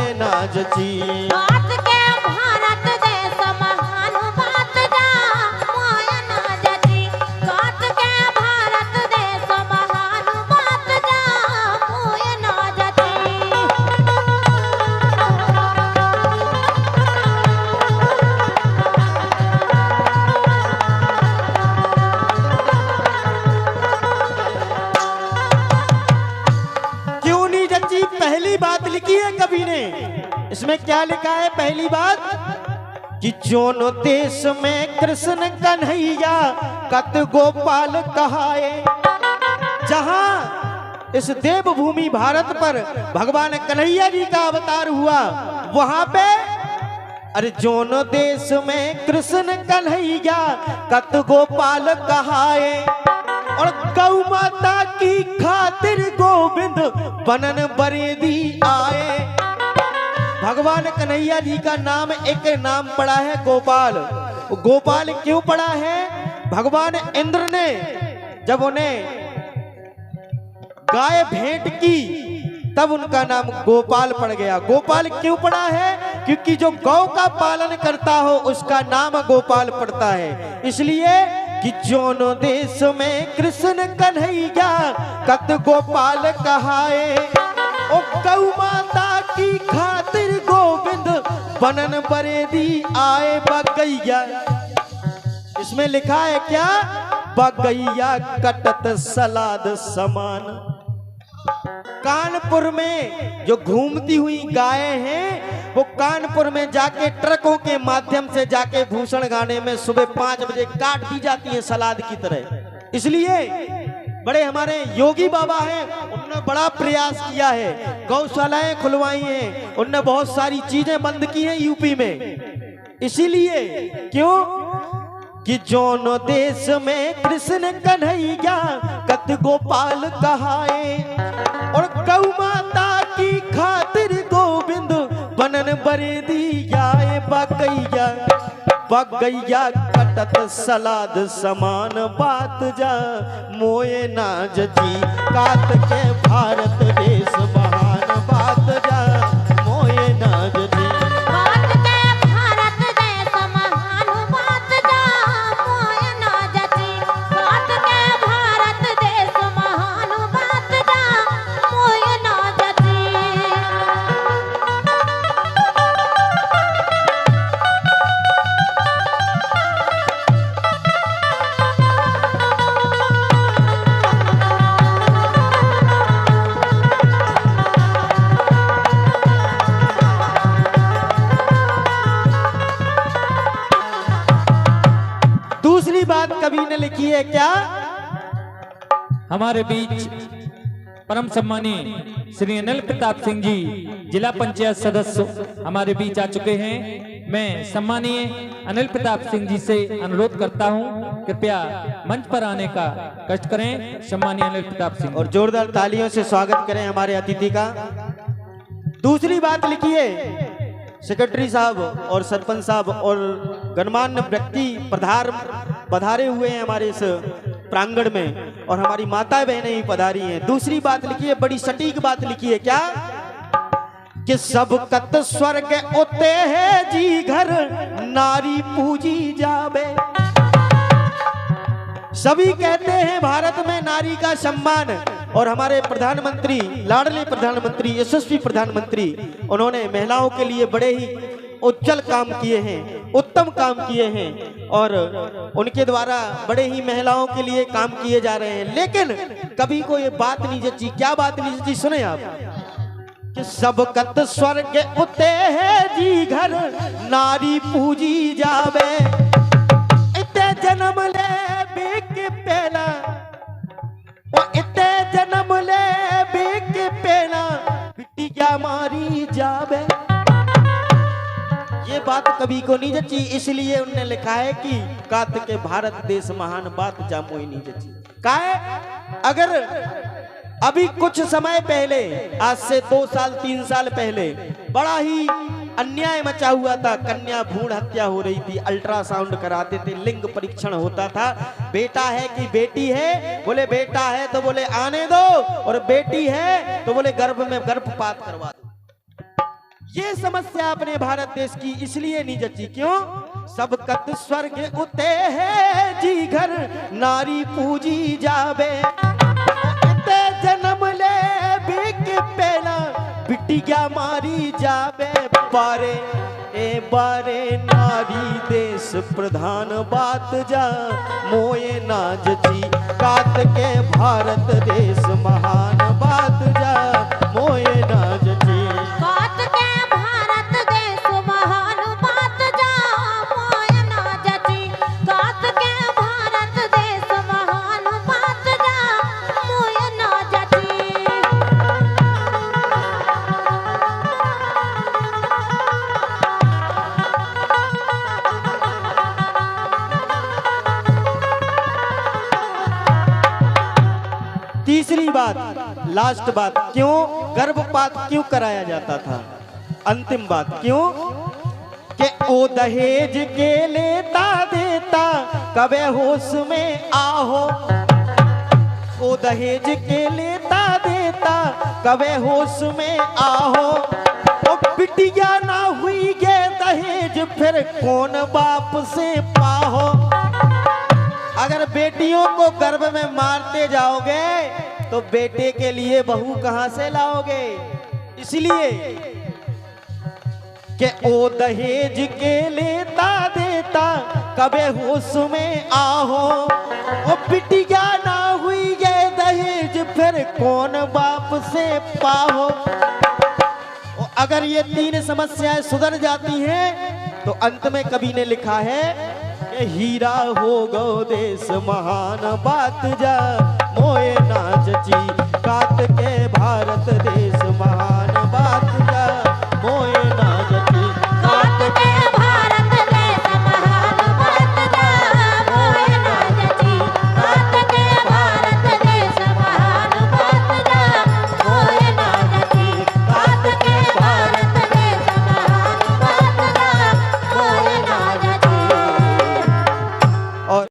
मोए ना जची। कात के भारत देश महान बात जा मोए ना जची। कात के भारत देश महान बात जा मोए ना जची। क्यों नहीं जची? पहली बात लिखी है कवि ने। इसमें क्या लिखा है? पहली बात कि जोन देश में कृष्ण कन्हैया कत गोपाल कहाए। जहां इस देवभूमि भारत पर भगवान कन्हैया जी का अवतार हुआ, वहां पे अरे जोन देश में कृष्ण कन्हैया कत गोपाल कहाए। और गौ माता की खातिर गोविंद बनन बरेदी आए। भगवान कन्हैया जी का नाम एक नाम पड़ा है गोपाल। गोपाल क्यों पड़ा है? भगवान इंद्र ने जब उन्हें गाय भेंट की तब उनका नाम गोपाल पड़ गया। गोपाल क्यों पड़ा है? क्योंकि जो गौ का पालन करता हो उसका नाम गोपाल पड़ता है। इसलिए कि जोन देश में कृष्ण कन्हैया कत गोपाल कहाए। ओ गौ माता की खातिर गोविंद बनन बरेदी आए। बगैया, इसमें लिखा है क्या? बगैया कटत सलाद समान। कानपुर में जो घूमती हुई गायें हैं वो कानपुर में जाके ट्रकों के माध्यम से जाके भूषण गाने में सुबह 5 बजे काट दी जाती है सलाद की तरह। इसलिए बड़े हमारे योगी बाबा हैं, उन्होंने बड़ा प्रयास किया है, गौशालाएं खुलवाई हैं, उन्होंने बहुत सारी चीजें बंद की हैं यूपी में। इसीलिए क्यों कि जोन देश में कृष्ण कन्हैया कत गोपाल कहाए। और गौ माता की खातिर गोविंद बनन बरेदी आए। बगैया बगैया कटत सलाद समान बात जा मोए ना जची। कात के भारत देश महान बात जा मोए ना जची। कात के भारत देश महान बात जा मोए ना जची। कात के भारत देश महान बात जा मोए ना जची। दूसरी बात कवि ने लिखी है क्या? हमारे बीच परम सम्मानीय श्री अनिल प्रताप सिंह जी जिला पंचायत सदस्य हमारे बीच आ चुके हैं। मैं सम्मानीय अनिल प्रताप सिंह जी से अनुरोध करता हूं, कृपया मंच पर आने का कष्ट करें। सम्मानीय अनिल प्रताप सिंह। और जोरदार तालियों से स्वागत करें हमारे अतिथि का। दूसरी बात लिखी है सेक्रेटरी साहब और सरपंच साहब और गणमान्य व्यक्ति पधारे हुए हैं हमारे इस प्रांगण में, और हमारी माता बहनें भी पधारी हैं। दूसरी बात लिखी है, बड़ी सटीक बात लिखी है क्या? कि सब कत स्वर्ग उते है जी घर नारी पूजी जावे। सभी कहते हैं भारत में नारी का सम्मान, और हमारे प्रधानमंत्री, लाडले प्रधानमंत्री, यशस्वी प्रधानमंत्री, उन्होंने महिलाओं के लिए बड़े ही उज्जवल काम किए हैं, उत्तम काम किए हैं, और उनके द्वारा बड़े ही महिलाओं के लिए काम किए जा रहे हैं। लेकिन कभी को ये बात नहीं जची। क्या बात नहीं जची? सुने आप कि सब कत स्वर्ग उते है जी घर नारी पूजी जावे। इते जन्म ले बेक पहला, इते जन्म ले बेक पहला, बिट्टी क्या मारी जावे। ये बात कभी को नहीं जची, इसलिए उन्होंने लिखा है कि कात के भारत देश महान बात जामोई नहीं जची। का है? अगर अभी कुछ समय पहले, आज से 2 साल 3 साल पहले बड़ा ही अन्याय मचा हुआ था, कन्या भ्रूण हत्या हो रही थी, अल्ट्रासाउंड कराते थे, लिंग परीक्षण होता था, बेटा है कि बेटी है, बोले बेटा है तो बोले आने दो, और बेटी है तो बोले गर्भ में गर्भपात करवा दो। ये समस्या अपने भारत देश की इसलिए नहीं जची, क्यों? सब कत स्वर्ग उते है जी घर, नारी पूजी जावे। ते जन्म ले बिक पेला, बिटिया मारी जावे। बारे ए बारे नारी देश प्रधान बात जा, मोए ना जची कात के भारत देश महान बात जा, मोए ना जची कात के भारत देश महान बात जा, मोए ना जची कात के भारत देश महान बात जा, मोए ना जची। तीसरी बात, लास्ट बात, क्यों गर्भपात क्यों कराया जाता था? अंतिम बात, क्यों? कि ओ दहेज के लेता देता कबे होश में आहो। ओ दहेज के लेता देता कबे होश में आहो। ओ बिटिया ना हुई गे दहेज, फिर कौन बाप से पाहो। अगर बेटियों को गर्भ में मारते जाओगे तो बेटे के लिए बहू कहां से लाओगे? इसलिए कि ओ दहेज के लेता देता कबे होश में आहो। ओ बिटिया ना हुई ये दहेज, फिर कौन बाप से पाहो। अगर ये तीन समस्याएं सुधर जाती हैं तो अंत में कवि ने लिखा है, हीरा हो गो देश महान बात जा, मोए ना जची कात के भारत देश